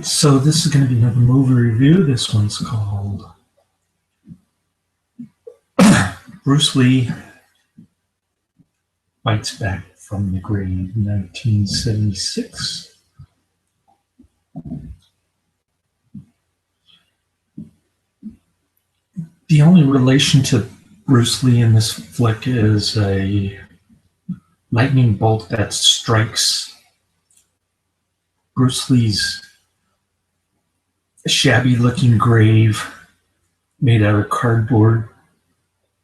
So this is going to be another movie review. This one's called Bruce Lee Fights Back from the Grave, 1976. The only relation to Bruce Lee in this flick is a lightning bolt that strikes Bruce Lee's shabby-looking grave made out of cardboard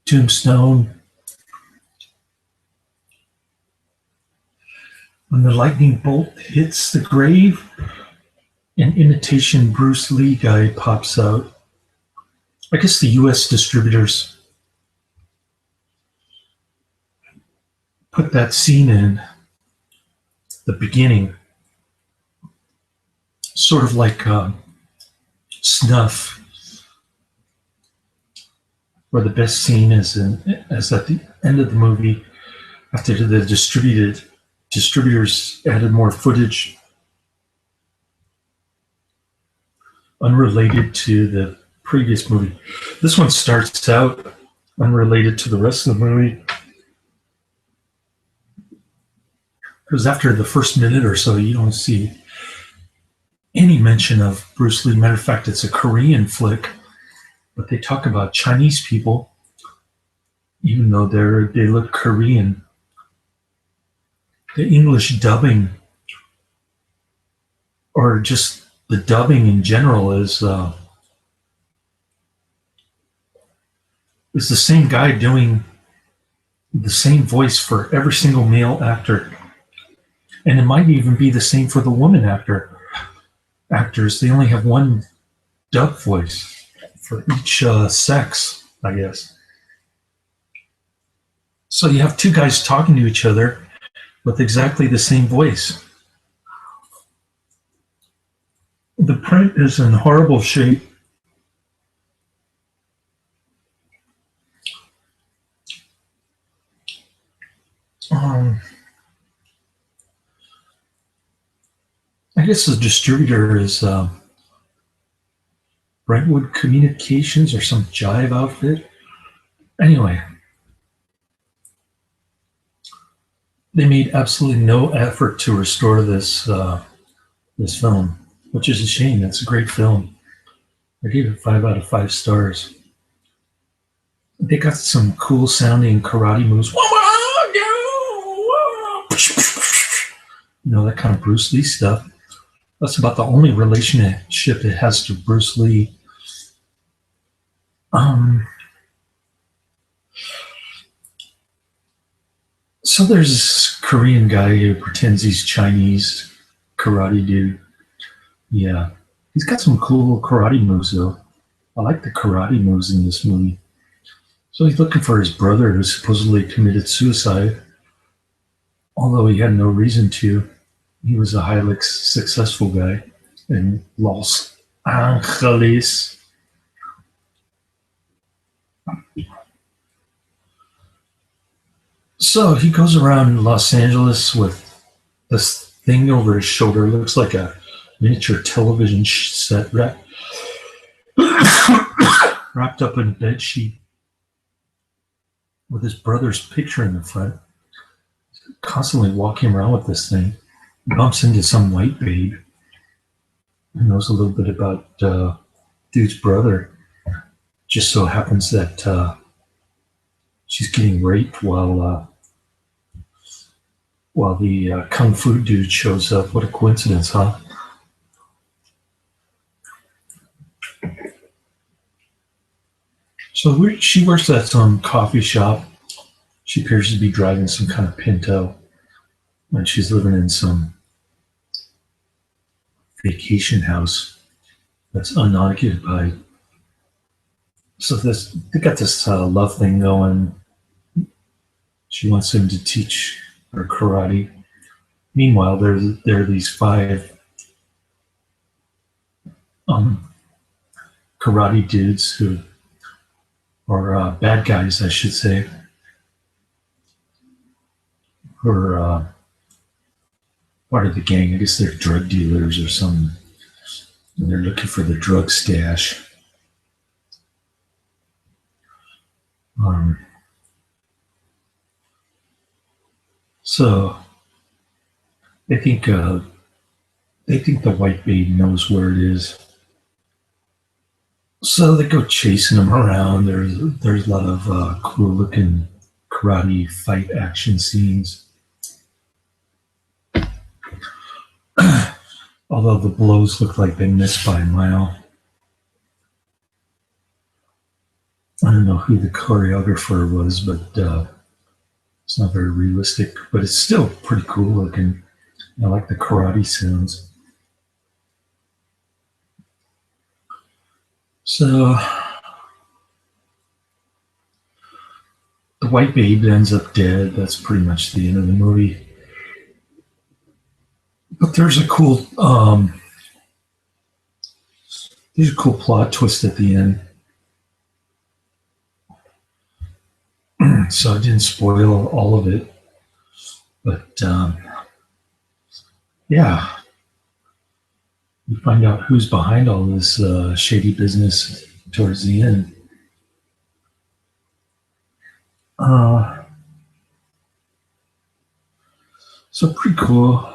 tombstone. When the lightning bolt hits the grave, an imitation Bruce Lee guy pops out. I guess the US distributors put that scene in the beginning, sort of like Snuff, where the best scene is at the end of the movie after the distributors added more footage unrelated to the previous movie. This one starts out unrelated to the rest of the movie, because after the first minute or so, you don't see any mention of Bruce Lee. Matter of fact, it's a Korean flick, but they talk about Chinese people, even though they look Korean. The English dubbing, or just the dubbing in general, is the same guy doing the same voice for every single male actor, and it might even be the same for the woman actors. They only have one dub voice for each sex, I guess. So you have two guys talking to each other with exactly the same voice. The print is in horrible shape. I guess the distributor is Brentwood Communications or some jive outfit. Anyway, they made absolutely no effort to restore this film, which is a shame. It's a great film. I gave it 5 out of 5 stars. They got some cool sounding karate moves. You know, that kind of Bruce Lee stuff. That's about the only relationship it has to Bruce Lee. So there's this Korean guy who pretends he's Chinese karate dude. Yeah, he's got some cool karate moves though. I like the karate moves in this movie. So he's looking for his brother who supposedly committed suicide, although he had no reason to. He was a highly successful guy in Los Angeles. So he goes around Los Angeles with this thing over his shoulder. It looks like a miniature television set wrapped up in a bed sheet with his brother's picture in the front. He's constantly walking around with this thing. He bumps into some white babe who knows a little bit about dude's brother. Just so happens that she's getting raped while the kung fu dude shows up. What a coincidence, huh? So she works at some coffee shop. She appears to be driving some kind of Pinto, and she's living in some vacation house that's unoccupied. So they got this love thing going. She wants him to teach her karate. Meanwhile, there are these 5 karate dudes who are bad guys, I should say, who are part of the gang. I guess they're drug dealers or something. And they're looking for the drug stash. Um, so they think the white babe knows where it is. So they go chasing him around. There's a lot of cool looking karate fight action scenes. Although the blows look like they missed by a mile. I don't know who the choreographer was, but it's not very realistic. But it's still pretty cool looking. I like the karate sounds. So the white babe ends up dead. That's pretty much the end of the movie. But there's a cool plot twist at the end. So I didn't spoil all of it, but yeah, you find out who's behind all this shady business towards the end. So pretty cool.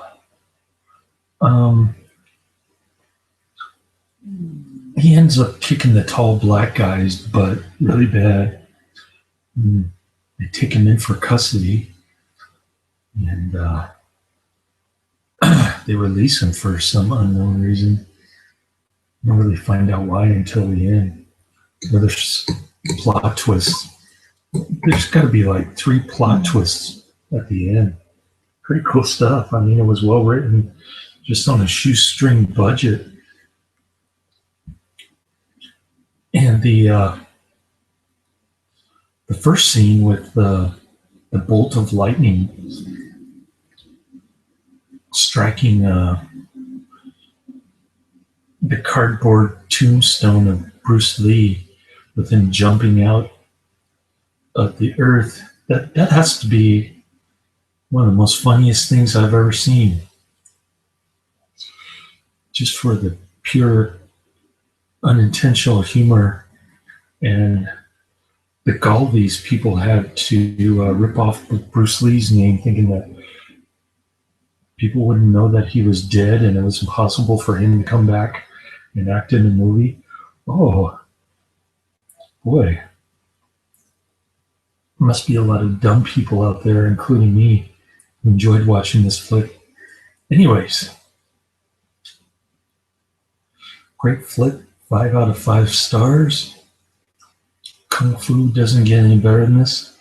He ends up kicking the tall black guy's butt really bad. They take him in for custody, and they release him for some unknown reason. Don't really find out why until the end. There's plot twists. There's got to be like 3 plot twists at the end. Pretty cool stuff. I mean, it was well written, just on a shoestring budget. And the first scene with the bolt of lightning striking the cardboard tombstone of Bruce Lee, with him jumping out of the earth. That has to be one of the most funniest things I've ever seen. Just for the pure unintentional humor and the gall these people had to rip off Bruce Lee's name, thinking that people wouldn't know that he was dead and it was impossible for him to come back and act in a movie. Oh, boy. Must be a lot of dumb people out there, including me, who enjoyed watching this flick. Anyways, great flick, 5 out of 5 stars. Kung Fu doesn't get any better than this.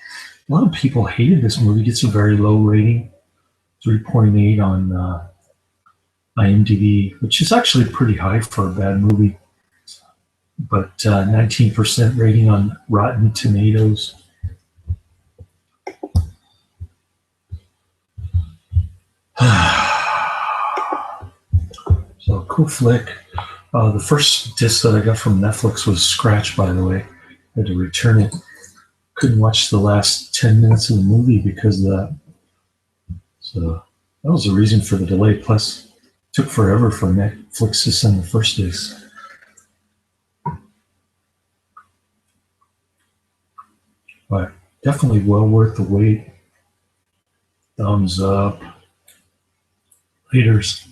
A lot of people hated this movie. It gets a very low rating, 3.8 on IMDb, which is actually pretty high for a bad movie. But 19% rating on Rotten Tomatoes. So, cool flick. The first disc that I got from Netflix was scratched, by the way. I had to return it. Couldn't watch the last 10 minutes of the movie because of that. So that was the reason for the delay. Plus, it took forever for Netflix to send the first disc. But definitely well worth the wait. Thumbs up. Laters.